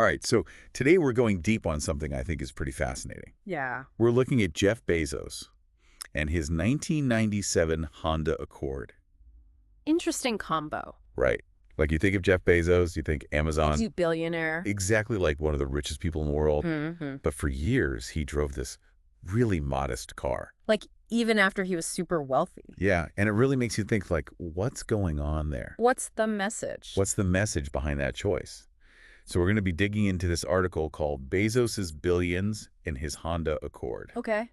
All right, so today we're going deep on something I think is pretty fascinating. Yeah. We're looking at Jeff Bezos and his 1997 Honda Accord. Interesting combo. Right. Like you think of Jeff Bezos, you think I Amazon. do billionaire. Exactly like one of the richest people in the world. Mm-hmm. But for years, he drove this really modest car. Like, even after he was super wealthy. Yeah, and it really makes you think, like, what's going on there? What's the message? What's the message behind that choice? So we're going to be digging into this article called Bezos's Billions in His Honda Accord Okay.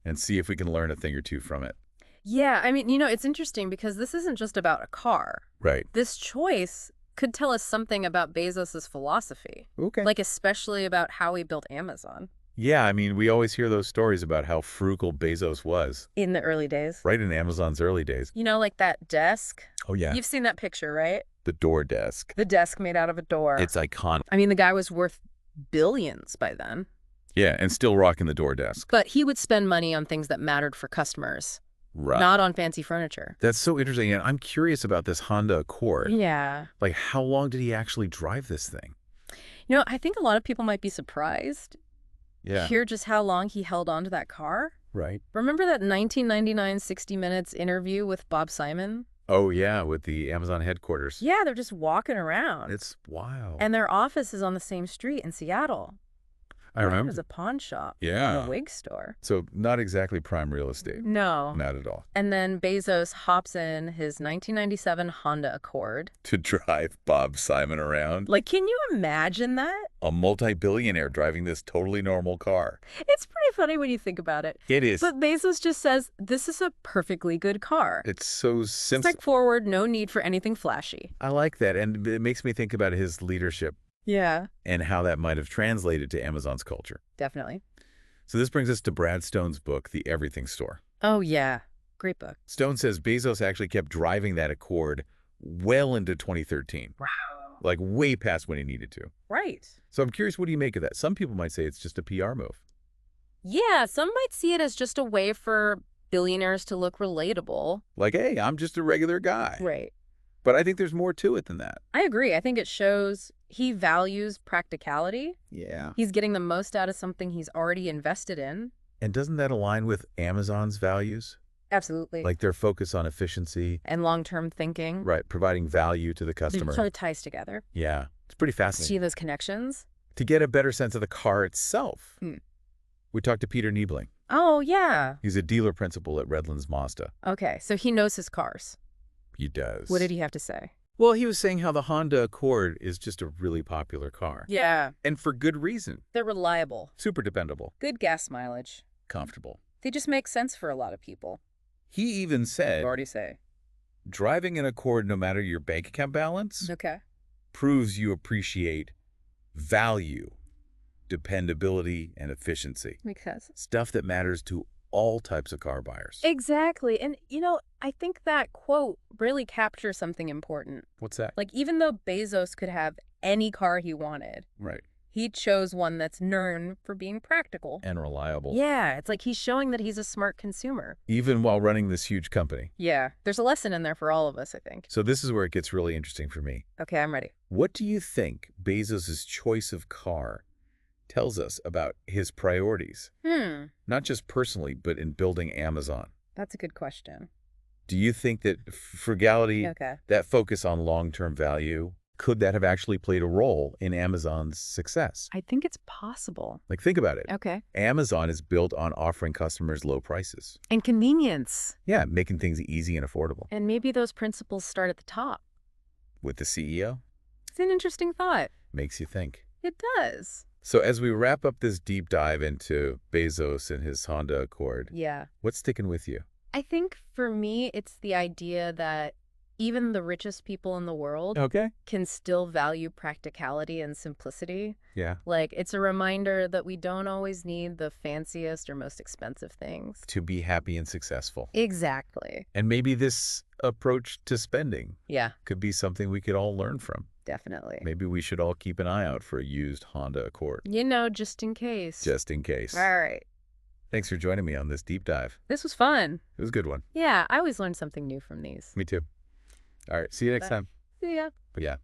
and see if we can learn a thing or two from it. Yeah, I mean, it's interesting because this isn't just about a car. Right. This choice could tell us something about Bezos's philosophy. Okay. Like, especially about how he built Amazon. Yeah, I mean, we always hear those stories about how frugal Bezos was. In the early days. Right in Amazon's early days. Like that desk? Oh, yeah. You've seen that picture, right? The door desk. The desk made out of a door. It's iconic. I mean, the guy was worth billions by then. Yeah, and still rocking the door desk. But he would spend money on things that mattered for customers, Right. not on fancy furniture. That's so interesting. And I'm curious about this Honda Accord. Yeah. Like, how long did he actually drive this thing? I think a lot of people might be surprised. Yeah. Hear just how long he held on to that car. Right. Remember that 1999 60 Minutes interview with Bob Simon? Oh, yeah, with the Amazon headquarters. Yeah, they're just walking around. It's wild. And their office is on the same street in Seattle. I remember. There's a pawn shop. Yeah. And a wig store. So not exactly prime real estate. No. Not at all. And then Bezos hops in his 1997 Honda Accord. To drive Bob Simon around. Like, can you imagine that? A multi-billionaire driving this totally normal car. It's pretty funny when you think about it. It is. But Bezos just says, this is a perfectly good car. It's so simple. It's like forward, no need for anything flashy. I like that. And it makes me think about his leadership Yeah. and how that might have translated to Amazon's culture. Definitely. So this brings us to Brad Stone's book, The Everything Store. Oh, yeah. Great book. Stone says Bezos actually kept driving that Accord well into 2013. Wow. Like way past when he needed to. Right. So I'm curious, what do you make of that? Some people might say it's just a PR move. Yeah, some might see it as just a way for billionaires to look relatable. Like, hey, I'm just a regular guy. Right. But I think there's more to it than that. I agree. I think it shows he values practicality. Yeah. He's getting the most out of something he's already invested in. And doesn't that align with Amazon's values? Absolutely. Like their focus on efficiency. And long-term thinking. Right, providing value to the It customer. sort of ties together. Yeah, it's pretty fascinating. See those connections? To get a better sense of the car itself, we talked to Peter Niebling. Oh, yeah. He's a dealer principal at Redlands Mazda. Okay, so he knows his cars. He does. What did he have to say? Well, he was saying how the Honda Accord is just a really popular car. Yeah. And for good reason. They're reliable. Super dependable. Good gas mileage. Comfortable. They just make sense for a lot of people. He even said, Already say. driving an Accord no matter your bank account balance Okay. proves you appreciate value, dependability, and efficiency. Makes sense. Stuff that matters to all types of car buyers. Exactly. And, I think that quote really captures something important. What's that? Like, even though Bezos could have any car he wanted, Right. he chose one that's known for being practical. And reliable. Yeah, it's like he's showing that he's a smart consumer. Even while running this huge company. Yeah, there's a lesson in there for all of us, I think. So this is where it gets really interesting for me. Okay, I'm ready. What do you think Bezos' choice of car tells us about his priorities? Not just personally, but in building Amazon. That's a good question. Do you think that frugality, Okay. that focus on long-term value, could that have actually played a role in Amazon's success? I think it's possible. Like, think about it. Okay. Amazon is built on offering customers low prices. And convenience. Yeah, making things easy and affordable. And maybe those principles start at the top. With the CEO, It's an interesting thought. makes you think. It does. So as we wrap up this deep dive into Bezos and his Honda Accord, Yeah. what's sticking with you? I think for me, it's the idea that even the richest people in the world Okay. can still value practicality and simplicity. Yeah. Like, it's a reminder that we don't always need the fanciest or most expensive things. To be happy and successful. Exactly. And maybe this approach to spending Yeah, could be something we could all learn from. definitely. Maybe we should all keep an eye out for a used Honda Accord. Just in case. Just in case. All right. Thanks for joining me on this deep dive. This was fun. It was a good one. Yeah, I always learn something new from these. Me too. All right. See you next Bye. time. See ya. But yeah.